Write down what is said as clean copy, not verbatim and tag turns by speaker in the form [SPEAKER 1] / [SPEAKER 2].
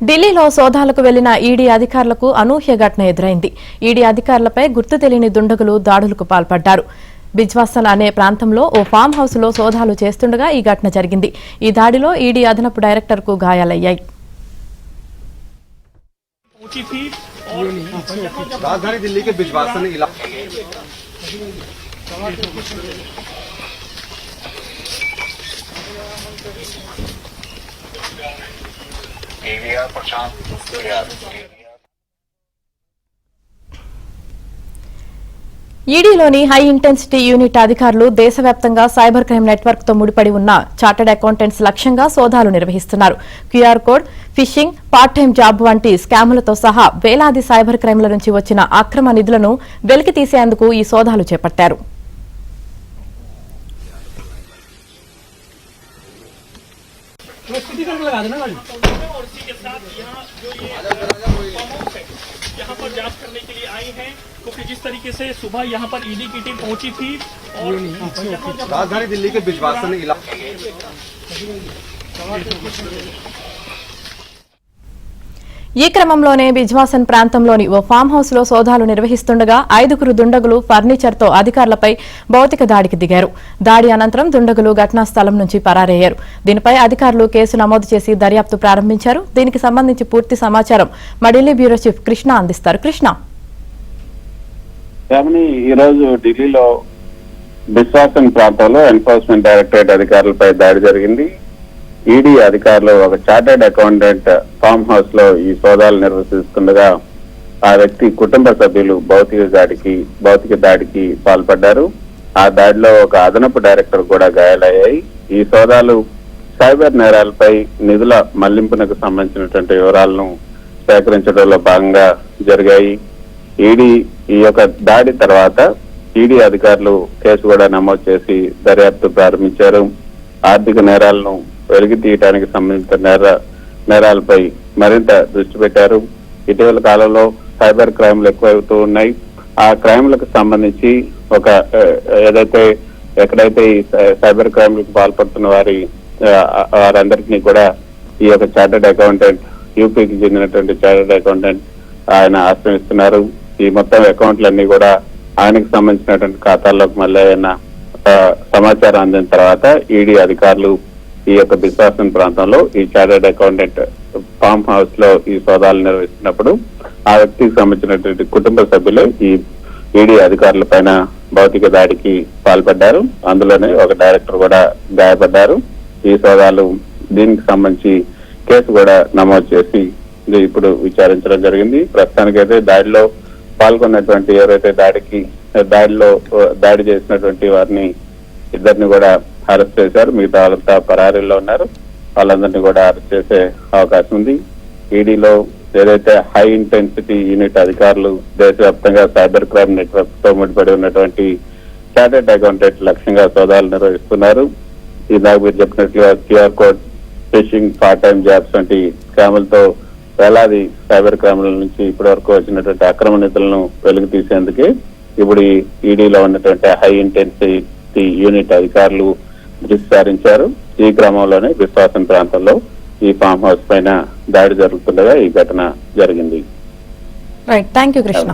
[SPEAKER 1] ఢిల్లీలో సోదాలకు వెళ్లిన ఈడీ అధికారులకు అనూహ్య ఘటన ఎదురైంది. ఈడీ అధికారులపై గుర్తు తెలియని దుండగులు దాడులకు పాల్పడ్డారు. బిజ్వాసన్ అనే ప్రాంతంలో ఓ ఫామ్ హౌస్ లో సోదాలు చేస్తుండగా ఈ ఘటన జరిగింది. ఈ దాడిలో ఈడీ అదనపు డైరెక్టర్ కు గాయాలయ్యాయి.
[SPEAKER 2] राजधानी दिल्ली के बिजवासन इलाके
[SPEAKER 1] ఈడీలోని హై ఇంటెన్సిటీ యూనిట్ అధికారులు దేశవ్యాప్తంగా సైబర్ క్రైమ్ నెట్వర్క్ తో ముడిపడి ఉన్న చార్టర్డ్ అకౌంటెంట్స్ లక్ష్యంగా సోదాలు నిర్వహిస్తున్నారు. QR code, fishing, part time job వంటి స్కాములతో సహా వేలాది సైబర్ క్రైమ్ల నుంచి వచ్చిన అక్రమ నిధులను వెలికి తీసేందుకు ఈ సోదాలు చేపట్టారు.
[SPEAKER 3] यहाँ पर जांच करने के लिए आई हैं, क्योंकि जिस तरीके से सुबह यहाँ पर ईडी की टीम पहुंची थी और
[SPEAKER 2] राजधानी दिल्ली के बिजवासन इलाके
[SPEAKER 1] ఈ క్రమంలోనే బిజ్వాసన్ ప్రాంతంలోని ఓ ఫామ్ హౌస్ లో సోదాలు నిర్వహిస్తుండగా 5 దుండగులు ఫర్నిచర్ తో అధికారులపై భౌతిక దాడికి దిగారు. దాడి అనంతరం దుండగులు ఘటనా స్థలం నుంచి పరారయ్యారు. దీనిపై అధికారులు కేసు నమోదు చేసి దర్యాప్తు ప్రారంభించారు. దీనికి సంబంధించి పూర్తి సమాచారం మా ఢిల్లీ బ్యూరో చీఫ్ కృష్ణ అందిస్తారు. కృష్ణ,
[SPEAKER 4] ఈ రోజు ఢిల్లీలో బిజ్వాసన్ ప్రాంతంలో ఎన్ఫోర్స్మెంట్ డైరెక్టరేట్ అధికారులపై దాడి జరిగింది. ఈడీ అధికారులు ఒక చార్టర్డ్ అకౌంటెంట్ ఫామ్ హౌస్ లో ఈ సోదాలు నిర్వహిస్తుండగా ఆ వ్యక్తి కుటుంబ సభ్యులు భౌతిక దాడికి పాల్పడ్డారు. ఆ దాడిలో ఒక అదనపు డైరెక్టర్ కూడా గాయాలయ్యాయి. ఈ సోదాలు సైబర్ నేరాలపై నిధుల మళ్లింపునకు సంబంధించినటువంటి వివరాలను సేకరించడంలో భాగంగా జరిగాయి. ఈడీ ఈ యొక్క దాడి తర్వాత ఈడీ అధికారులు కేసు కూడా నమోదు చేసి దర్యాప్తు ప్రారంభించారు. ఆర్థిక నేరాలను వెలికి తీయడానికి సంబంధించిన నేరాలపై మరింత దృష్టి పెట్టారు. ఇటీవల కాలంలో సైబర్ క్రైమ్లు ఎక్కువవుతూ ఉన్నాయి. ఆ క్రైమ్లకు సంబంధించి ఎక్కడైతే ఈ సైబర్ క్రైమ్లకు పాల్పడుతున్న వారందరికీ కూడా ఈ యొక్క చార్టర్డ్ అకౌంటెంట్, యూపీకి చెందినటువంటి చార్టర్డ్ అకౌంటెంట్ ఆయన ఆశ్రయిస్తున్నారు. ఈ మొత్తం అకౌంట్లన్నీ కూడా ఆయనకు సంబంధించినటువంటి ఖాతాల్లోకి మళ్ళీ సమాచారం అందిన తర్వాత ఈడీ అధికారులు ఈ యొక్క బిజ్వాసన్ ప్రాంతంలో ఈ చార్టర్డ్ అకౌంటెంట్ ఫామ్ హౌస్ లో ఈ సోదాలు నిర్వహిస్తున్నప్పుడు ఆ వ్యక్తికి సంబంధించినటువంటి కుటుంబ సభ్యులు ఈ ఈడీ అధికారుల పైన భౌతిక దాడికి పాల్పడ్డారు. అందులోనే ఒక డైరెక్టర్ కూడా గాయపడ్డారు. ఈ సోదాలు దీనికి సంబంధించి కేసు కూడా నమోదు చేసి ఇప్పుడు విచారించడం జరిగింది. ప్రస్తుతానికైతే దాడిలో పాల్గొన్నటువంటి ఎవరైతే దాడి చేసినటువంటి వారిని ఇద్దరిని కూడా అరెస్ట్ చేశారు. మిగతా వాళ్ళంతా పరారీలో ఉన్నారు. వాళ్ళందరినీ కూడా అరెస్ట్ చేసే అవకాశం ఉంది. ఈడీలో ఏదైతే హై ఇంటెన్సిటీ యూనిట్ అధికారులు దేశవ్యాప్తంగా సైబర్ క్రైమ్ నెట్వర్క్ తో ముడిపడి ఉన్నటువంటి చార్టర్డ్ అకౌంటెంట్ లక్ష్యంగా సోదాలు నిర్వహిస్తున్నారు. ఇందాక మీరు చెప్పినట్లుగా QR code, fishing, part time jobs వంటి స్కాములతో వేలాది సైబర్ క్రైమ్ల నుంచి ఇప్పటి వరకు వచ్చినటువంటి అక్రమ నిధులను వెలుగు తీసేందుకే ఇప్పుడు ఈడీలో ఉన్నటువంటి హై ఇంటెన్సిటీ యూనిట్ అధికారులు దృష్టి సారించారు. ఈ క్రమంలోనే బిజ్వాసన్ ప్రాంతంలో ఈ ఫామ్ హౌస్ పైన దాడి జరుగుతుండగా ఈ ఘటన జరిగింది.
[SPEAKER 1] Right, thank you Krishna.